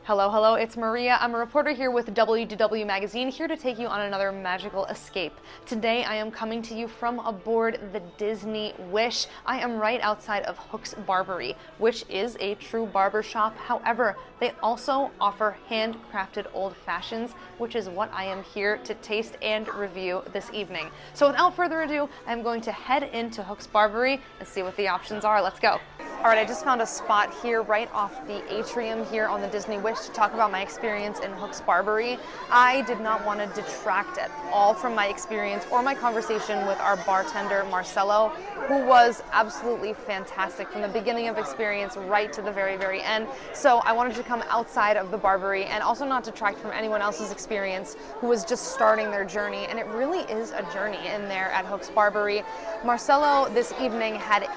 Hello, hello, it's Maria. I'm a reporter here with WDW Magazine, here to take you on another magical escape. Today I am coming to you from aboard the Disney Wish. I am right outside of Hook's Barbery, which is a true barber shop. However, they also offer handcrafted old fashions, which is what I am here to taste and review this evening. So without further ado, I'm going to head into Hook's Barbery and see what the options are. Let's go. All right, I just found a spot here right off the atrium here on the Disney Wish to talk about my experience in Hook's Barbery. I did not want to detract at all from my experience or my conversation with our bartender, Marcelo, who was absolutely fantastic from the beginning of experience right to the very, very end. So I wanted to come outside of the Barbery and also not detract from anyone else's experience who was just starting their journey. And it really is a journey in there at Hook's Barbery. Marcelo this evening had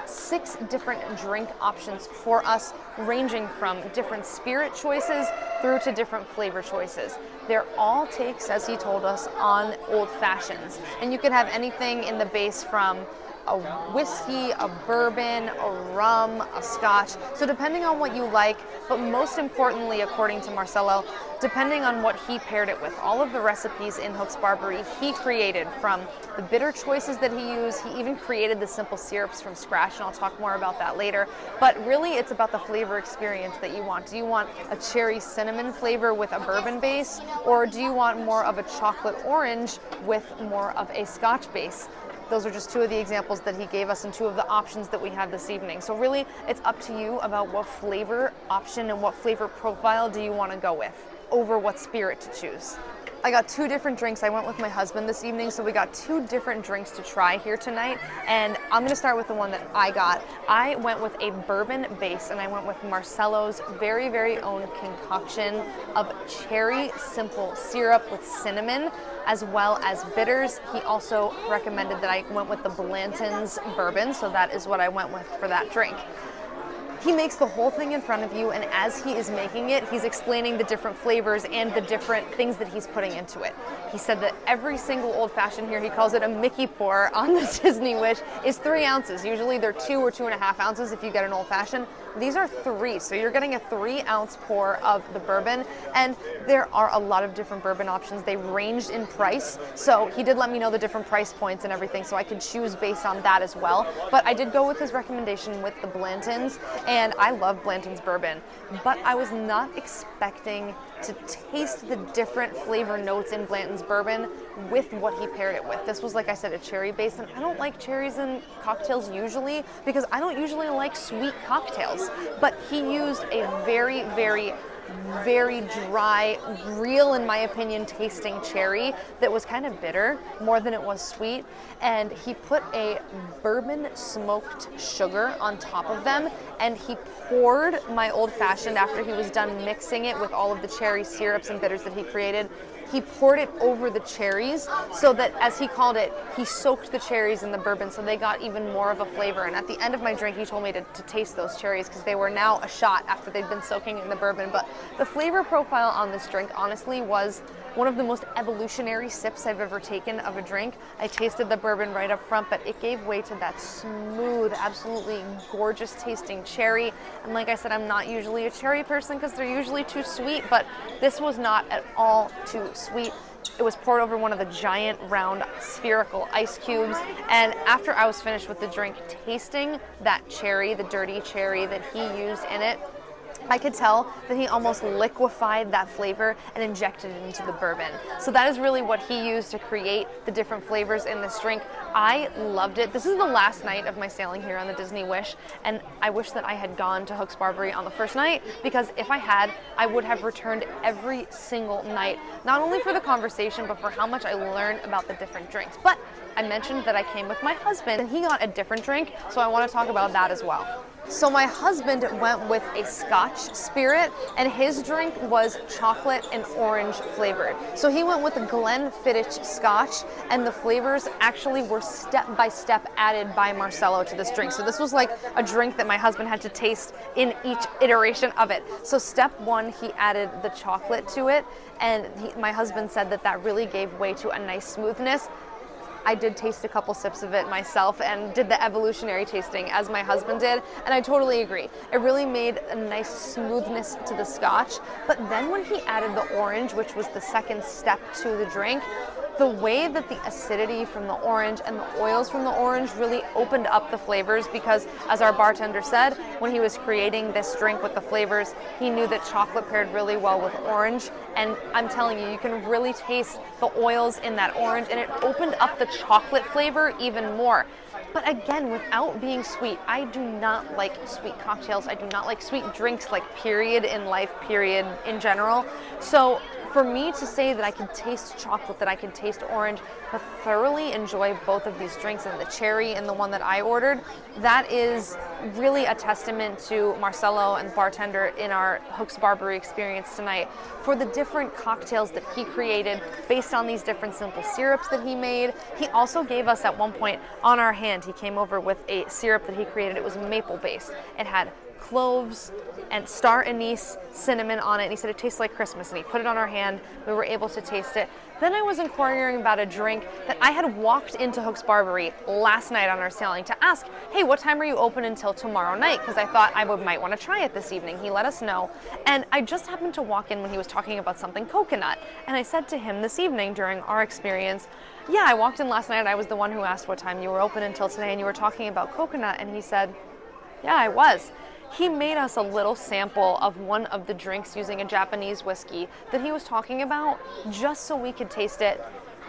6 different drink options for us, ranging from different spirit choices through to different flavor choices. They're all takes, as he told us, on old fashions. And you can have anything in the base from a whiskey, a bourbon, a rum, a scotch. So depending on what you like, but most importantly, according to Marcelo, depending on what he paired it with. All of the recipes in Hook's Barbery he created, from the bitter choices that he used. He even created the simple syrups from scratch, and I'll talk more about that later. But really, it's about the flavor experience that you want. Do you want a cherry cinnamon flavor with a bourbon base, or do you want more of a chocolate orange with more of a scotch base? Those are just 2 of the examples that he gave us and 2 of the options that we have this evening. So really, it's up to you about what flavor option and what flavor profile do you want to go with over what spirit to choose. I got 2 different drinks. I went with my husband this evening, so we got 2 different drinks to try here tonight, and I'm going to start with the one that I got. I went with a bourbon base, and I went with Marcelo's very, very own concoction of cherry simple syrup with cinnamon, as well as bitters. He also recommended that I went with the Blanton's bourbon, so that is what I went with for that drink. He makes the whole thing in front of you, and as he is making it, he's explaining the different flavors and the different things that he's putting into it. He said that every single old-fashioned here, he calls it a Mickey pour on the Disney Wish, is 3 ounces. Usually they're 2 or 2.5 ounces if you get an old-fashioned. These are 3, so you're getting a 3-ounce pour of the bourbon, and there are a lot of different bourbon options. They ranged in price, so he did let me know the different price points and everything, so I could choose based on that as well. But I did go with his recommendation with the Blantons, and I love Blanton's bourbon, but I was not expecting to taste the different flavor notes in Blanton's bourbon with what he paired it with. This was, like I said, a cherry base, and I don't like cherries in cocktails usually because I don't usually like sweet cocktails, but he used a very, very dry, real, in my opinion, tasting cherry that was kind of bitter more than it was sweet, and he put a bourbon smoked sugar on top of them, and he poured my old fashioned after he was done mixing it with all of the cherry syrups and bitters that he created. He poured it over the cherries so that, as he called it, he soaked the cherries in the bourbon so they got even more of a flavor. And at the end of my drink, he told me to taste those cherries because they were now a shot after they'd been soaking in the bourbon. But the flavor profile on this drink, honestly, was one of the most evolutionary sips I've ever taken of a drink. I tasted the bourbon right up front, but it gave way to that smooth, absolutely gorgeous tasting cherry. And like I said, I'm not usually a cherry person because they're usually too sweet, but this was not at all too sweet. It was poured over one of the giant round spherical ice cubes, and after I was finished with the drink, tasting that cherry, the dirty cherry that he used in it, I could tell that he almost liquefied that flavor and injected it into the bourbon. So that is really what he used to create the different flavors in this drink. I loved it. This is the last night of my sailing here on the Disney Wish, and I wish that I had gone to Hook's Barbery on the first night, because if I had, I would have returned every single night, not only for the conversation, but for how much I learned about the different drinks. But I mentioned that I came with my husband, and he got a different drink, so I want to talk about that as well. So my husband went with a Scotch spirit, and his drink was chocolate and orange flavored. So he went with a Glenfiddich Scotch, and the flavors actually were step by step added by Marcelo to this drink. So this was like a drink that my husband had to taste in each iteration of it. So step 1, he added the chocolate to it, and my husband said that that really gave way to a nice smoothness. I did taste a couple sips of it myself and did the Evolutionary tasting as my husband did, and I totally agree. It really made a nice smoothness to the scotch, but then when he added the orange, which was the second step to the drink, the way that the acidity from the orange and the oils from the orange really opened up the flavors, because as our bartender said, when he was creating this drink with the flavors, he knew that chocolate paired really well with orange, and I'm telling you, you can really taste the oils in that orange, and it opened up the chocolate flavor even more. But again, without being sweet, I do not like sweet cocktails. I do not like sweet drinks, like period in life, period in general. So for me to say that I can taste chocolate, that I can taste orange, but thoroughly enjoy both of these drinks, and the cherry and the one that I ordered, that is really a testament to Marcelo and Bartender in our Hooks Barbery experience tonight for the different cocktails that he created based on these different simple syrups that he made. He also gave us at one point on our hand, he came over with a syrup that he created. It was maple based. It had cloves and star anise cinnamon on it, and he said it tastes like Christmas, and he put it on our hand. We were able to taste it. Then I was inquiring about a drink that I had walked into Hooks Barbery last night on our sailing to ask, hey, what time are you open until tomorrow night? Because I thought I might want to try it this evening. He let us know, and I just happened to walk in when he was talking about something coconut, and I said to him this evening during our experience, yeah, I walked in last night, I was the one who asked what time you were open until today, and you were talking about coconut, and he said, yeah, I was. He made us a little sample of one of the drinks using a Japanese whiskey that he was talking about, just so we could taste it.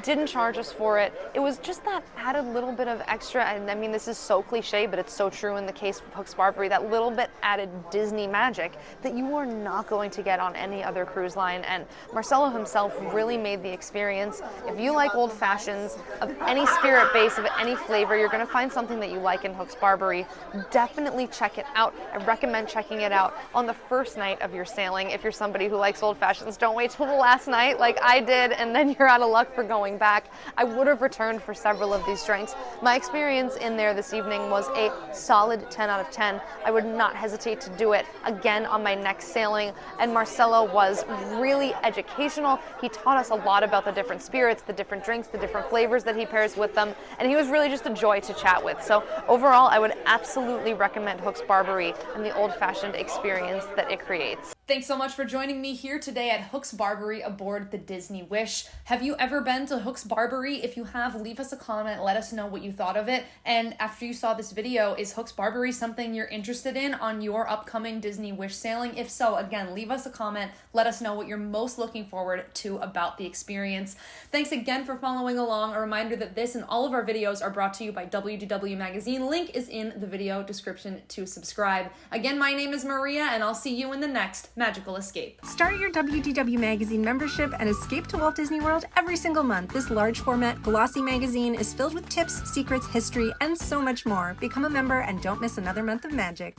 Didn't charge us for it. It was just that added little bit of extra, and I mean, this is so cliche, but it's so true in the case of Hooks Barbery, that little bit added Disney magic that you are not going to get on any other cruise line. And Marcelo himself really made the experience. If you like old fashions of any spirit base, of any flavor, you're going to find something that you like in Hooks Barbery. Definitely check it out. I recommend checking it out on the first night of your sailing. If you're somebody who likes old fashions, don't wait till the last night like I did, and then you're out of luck for going back. I would have returned for several of these drinks. My experience in there this evening was a solid 10 out of 10. I would not hesitate to do it again on my next sailing, and Marcelo was really educational. He taught us a lot about the different spirits, the different drinks, the different flavors that he pairs with them, and he was really just a joy to chat with. So overall, I would absolutely recommend Hooks Barbery and the old-fashioned experience that it creates. Thanks so much for joining me here today at Hooks Barbery aboard the Disney Wish. Have you ever been to Hooks Barbery? If you have, leave us a comment, let us know what you thought of it. And after you saw this video, is Hooks Barbery something you're interested in on your upcoming Disney Wish sailing? If so, again, leave us a comment, let us know what you're most looking forward to about the experience. Thanks again for following along. A reminder that this and all of our videos are brought to you by WDW Magazine. Link is in the video description to subscribe. Again, my name is Maria, and I'll see you in the next magical escape. Start your WDW Magazine membership and escape to Walt Disney World every single month. This large format, glossy magazine is filled with tips, secrets, history, and so much more. Become a member and don't miss another month of magic.